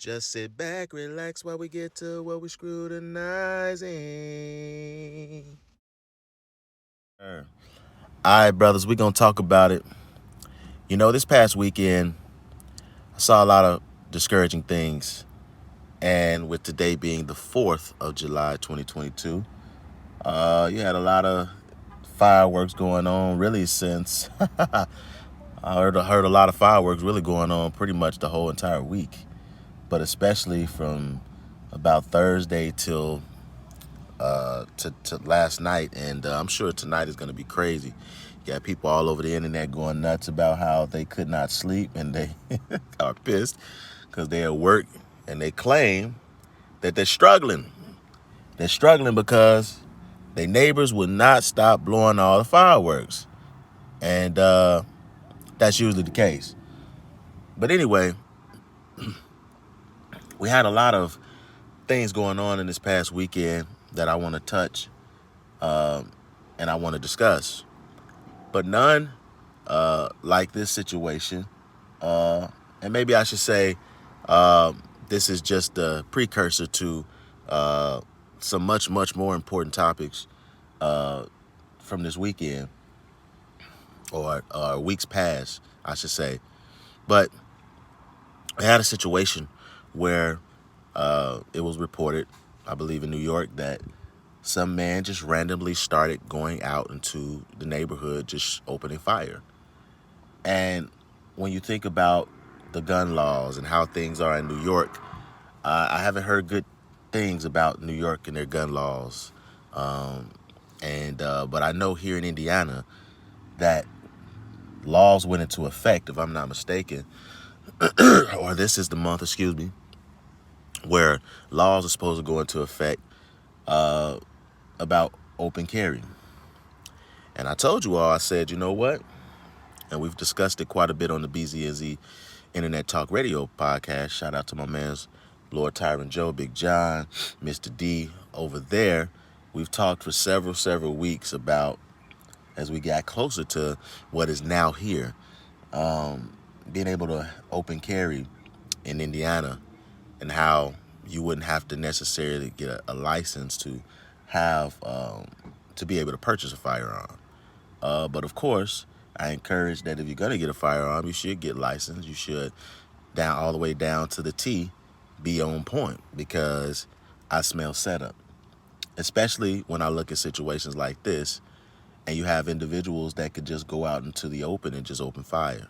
Just sit back, relax while we get to what we scrutinizing. All right, brothers, we're going to talk about it. You know, this past weekend, I saw a lot of discouraging things. And with today being the 4th of July, 2022, you had a lot of fireworks going on really since I heard a lot of fireworks really going on pretty much the whole entire week, but especially from about Thursday till to last night, and I'm sure tonight is going to be crazy. You got people all over the internet going nuts about how they could not sleep and they are pissed because they're at work, and they claim that they're struggling. They're struggling because their neighbors will not stop blowing all the fireworks, and that's usually the case. But anyway, we had a lot of things going on in this past weekend that I want to touch and I want to discuss, but none like this situation. And maybe I should say this is just a precursor to some much, much more important topics from this weekend or weeks past, I should say. But I had a situation where it was reported, I believe in New York, that some man just randomly started going out into the neighborhood, just opening fire. And when you think about the gun laws and how things are in New York, I haven't heard good things about New York and their gun laws. But I know here in Indiana that laws went into effect, if I'm not mistaken, or this is the month, excuse me, where laws are supposed to go into effect about open carry. And I told you all, I said, you know what? And we've discussed it quite a bit on the BZNZ Internet Talk Radio podcast. Shout out to my man's Lord Tyron Joe, Big John, Mr. D over there. We've talked for several weeks about, as we got closer to what is now here, being able to open carry in Indiana, and how you wouldn't have to necessarily get a license to have to be able to purchase a firearm. But of course, I encourage that if you're gonna get a firearm, you should get licensed. You should, down all the way down to the T, be on point, because I smell setup, especially when I look at situations like this, and you have individuals that could just go out into the open and just open fire.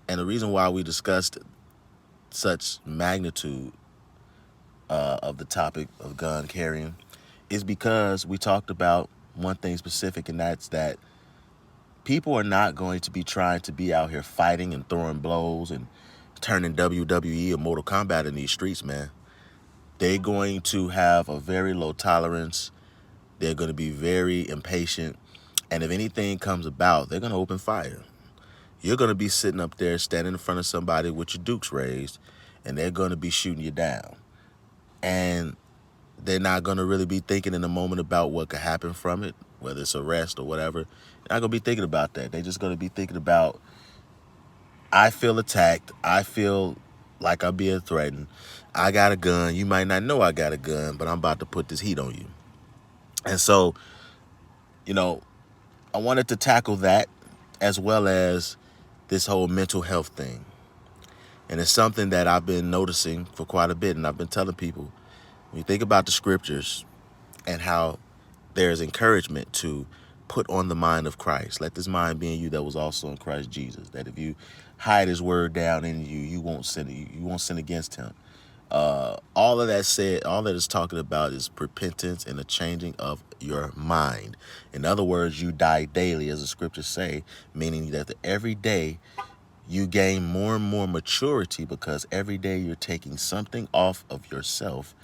And the reason why we discussed such magnitude of the topic of gun carrying is because we talked about one thing specific, and that's that people are not going to be trying to be out here fighting and throwing blows and turning WWE or Mortal Kombat in these streets, man. They're going to have a very low tolerance. They're going to be very impatient. And if anything comes about, they're going to open fire. You're going to be sitting up there standing in front of somebody with your dukes raised, and they're going to be shooting you down. And they're not going to really be thinking in the moment about what could happen from it, whether it's arrest or whatever. They're not going to be thinking about that. They're just going to be thinking about, I feel attacked. I feel like I'm being threatened. I got a gun. You might not know I got a gun, but I'm about to put this heat on you. And so, you know, I wanted to tackle that, as well as this whole mental health thing. And it's something that I've been noticing for quite a bit. And I've been telling people, when you think about the scriptures and how there's encouragement to put on the mind of Christ. Let this mind be in you that was also in Christ Jesus. That if you hide his word down in you, you won't sin. You won't sin against him. All of that said, all that is talking about is repentance and a changing of your mind. In other words, you die daily, as the scriptures say, meaning that every day you gain more and more maturity, because every day you're taking something off of yourself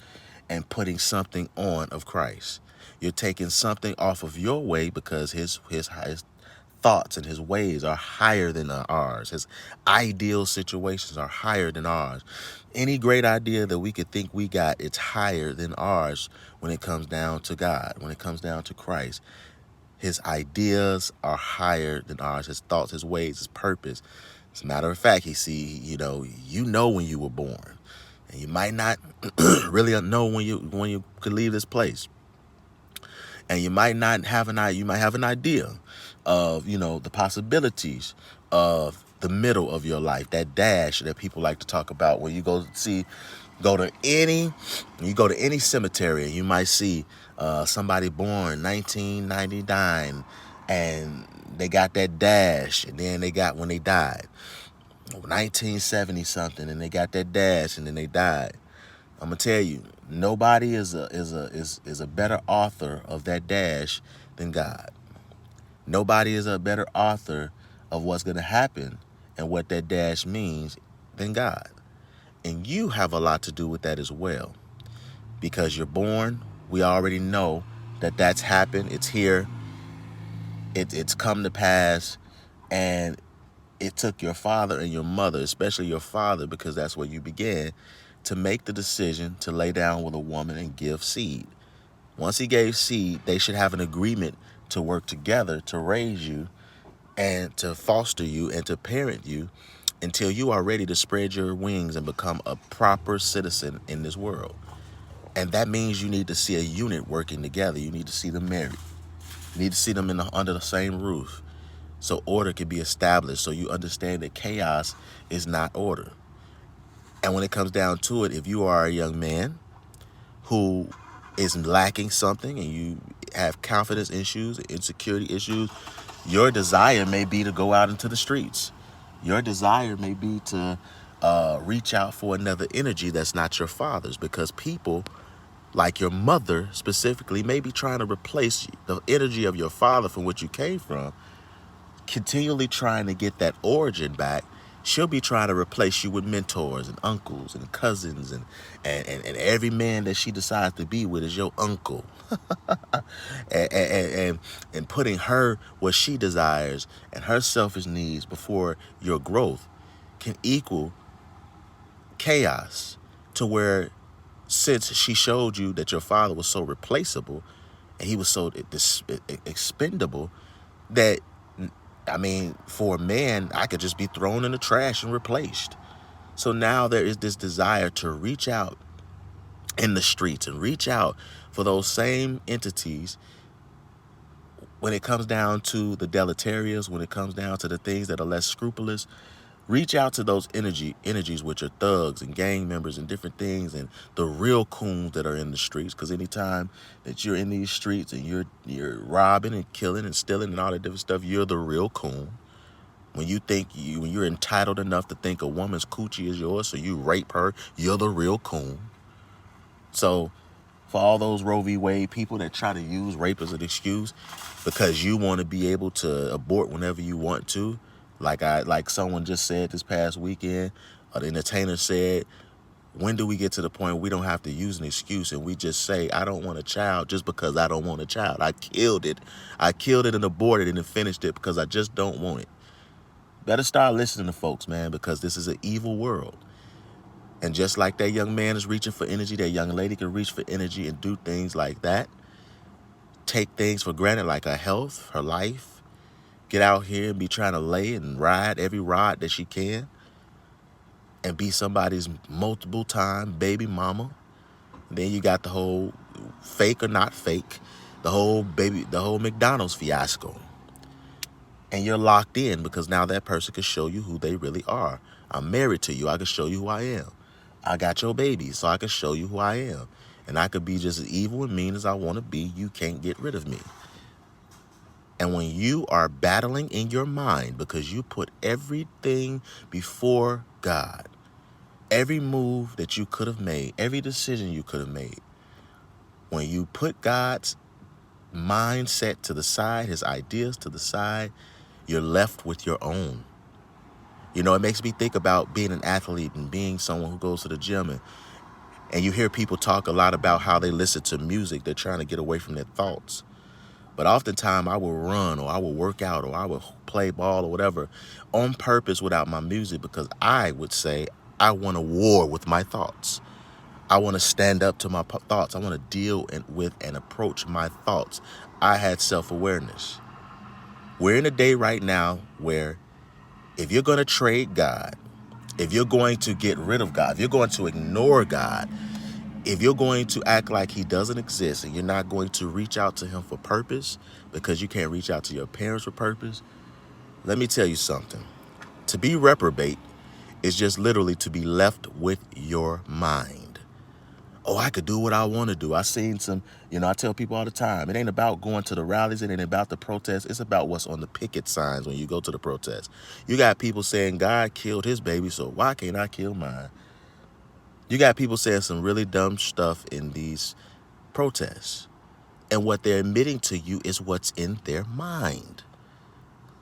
and putting something on of Christ. You're taking something off of your way, because his thoughts and his ways are higher than ours. His ideal situations are higher than ours. Any great idea that we could think we got, it's higher than ours when it comes down to God, when it comes down to Christ. His ideas are higher than ours. His thoughts, his ways, his purpose. As a matter of fact, you know when you were born. And you might not really know when you could leave this place. And you might not have you might have an idea of, the possibilities of the middle of your life, that dash that people like to talk about. When you go to any cemetery, and you might see somebody born 1999, and they got that dash, and then they got when they died 1970 something, and they got that dash, and then they died. I'm gonna tell you, nobody is a better author of that dash than God. Nobody is a better author of what's gonna happen and what that dash means than God. And you have a lot to do with that as well. Because you're born, we already know that that's happened. It's here. It's come to pass. And it took your father and your mother, especially your father, because that's where you began, to make the decision to lay down with a woman and give seed. Once he gave seed, they should have an agreement to work together to raise you and to foster you and to parent you until you are ready to spread your wings and become a proper citizen in this world. And that means you need to see a unit working together. You need to see them married. You need to see them under the same roof so order can be established, so you understand that chaos is not order. And when it comes down to it, if you are a young man who is lacking something and you have confidence issues, insecurity issues, your desire may be to go out into the streets. Your desire may be to reach out for another energy that's not your father's, because people like your mother specifically may be trying to replace the energy of your father from which you came from, continually trying to get that origin back. She'll be trying to replace you with mentors and uncles and cousins, and every man that she decides to be with is your uncle. and putting her what she desires and her selfish needs before your growth can equal chaos, to where, since she showed you that your father was so replaceable and he was so expendable, that, I mean, for a man, I could just be thrown in the trash and replaced. So now there is this desire to reach out in the streets and reach out for those same entities when it comes down to the deleterious, when it comes down to the things that are less scrupulous. Reach out to those energies which are thugs and gang members and different things, and the real coons that are in the streets. Because anytime that you're in these streets and you're robbing and killing and stealing and all that different stuff, you're the real coon. When you're entitled enough to think a woman's coochie is yours, so you rape her, you're the real coon. So for all those Roe v. Wade people that try to use rape as an excuse because you want to be able to abort whenever you want to, like someone just said this past weekend, the entertainer said, when do we get to the point we don't have to use an excuse and we just say, I don't want a child just because I don't want a child. I killed it and aborted it and finished it because I just don't want it. Better start listening to folks, man, because this is an evil world. And just like that young man is reaching for energy, that young lady can reach for energy and do things like that. Take things for granted, like her health, her life. Get out here and be trying to lay and ride every rod that she can and be somebody's multiple time baby mama. And then you got the whole fake or not fake, the whole McDonald's fiasco. And you're locked in because now that person can show you who they really are. I'm married to you. I can show you who I am. I got your baby, so I can show you who I am. And I could be just as evil and mean as I want to be. You can't get rid of me. And when you are battling in your mind because you put everything before God, every move that you could have made, every decision you could have made, when you put God's mindset to the side, his ideas to the side, you're left with your own. You know, it makes me think about being an athlete and being someone who goes to the gym, and you hear people talk a lot about how they listen to music. They're trying to get away from their thoughts. But oftentimes I will run or I will work out or I will play ball or whatever on purpose without my music, because I would say I want to war with my thoughts. I want to stand up to my thoughts. I want to deal with and approach my thoughts. I had self-awareness. We're in a day right now where if you're going to trade God If you're going to get rid of God, if you're going to ignore God, if you're going to act like he doesn't exist and you're not going to reach out to him for purpose because you can't reach out to your parents for purpose, let me tell you something. To be reprobate is just literally to be left with your mind. Oh, I could do what I want to do. I seen some, I tell people all the time, it ain't about going to the rallies, it ain't about the protests, it's about what's on the picket signs when you go to the protest. You got people saying God killed his baby, so why can't I kill mine? You got people saying some really dumb stuff in these protests. And what they're admitting to you is what's in their mind.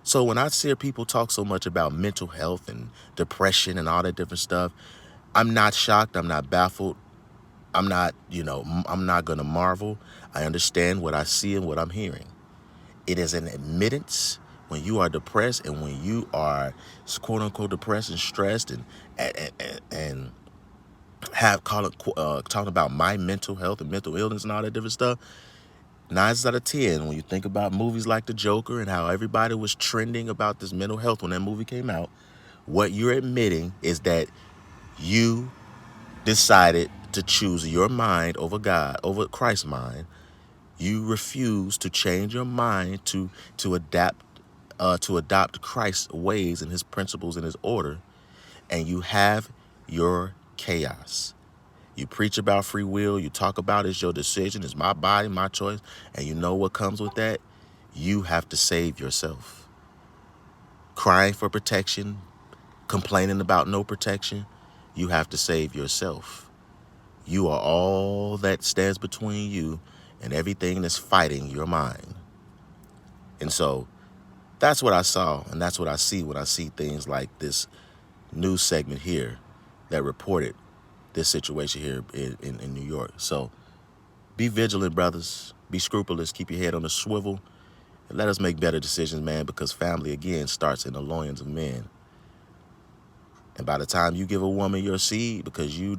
So when I hear people talk so much about mental health and depression and all that different stuff, I'm not shocked, I'm not baffled. I'm not going to marvel. I understand what I see and what I'm hearing. It is an admittance when you are depressed and when you are quote unquote depressed and stressed and have talking about my mental health and mental illness and all that different stuff. 9 out of 10, when you think about movies like The Joker and how everybody was trending about this mental health when that movie came out, what you're admitting is that you decided to choose your mind over God, over Christ's mind. You refuse to change your mind to adopt Christ's ways and his principles and his order, and you have your chaos. You preach about free will, you talk about it's your decision, it's my body, my choice, and you know what comes with that? You have to save yourself. Crying for protection, complaining about no protection, you have to save yourself. You are all that stands between you and everything that's fighting your mind. And so that's what I saw, and that's what I see when I see things like this news segment here that reported this situation here in New York. So be vigilant, brothers. Be scrupulous. Keep your head on a swivel. And let us make better decisions, man, because family, again, starts in the loins of men. And by the time you give a woman your seed because you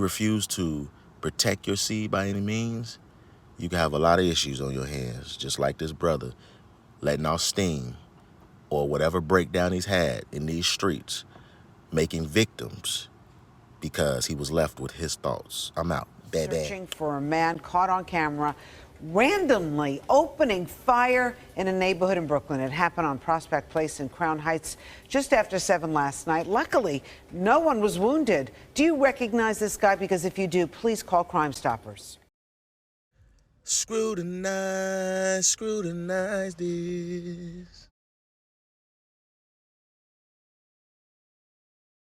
refuse to protect your seed by any means, you can have a lot of issues on your hands, just like this brother letting off steam or whatever breakdown he's had in these streets, making victims because he was left with his thoughts. I'm out. Searching for a man caught on camera randomly opening fire in a neighborhood in Brooklyn. It happened on Prospect Place in Crown Heights just after 7 last night. Luckily, no one was wounded. Do you recognize this guy? Because if you do, please call Crime Stoppers. Scrutinize this.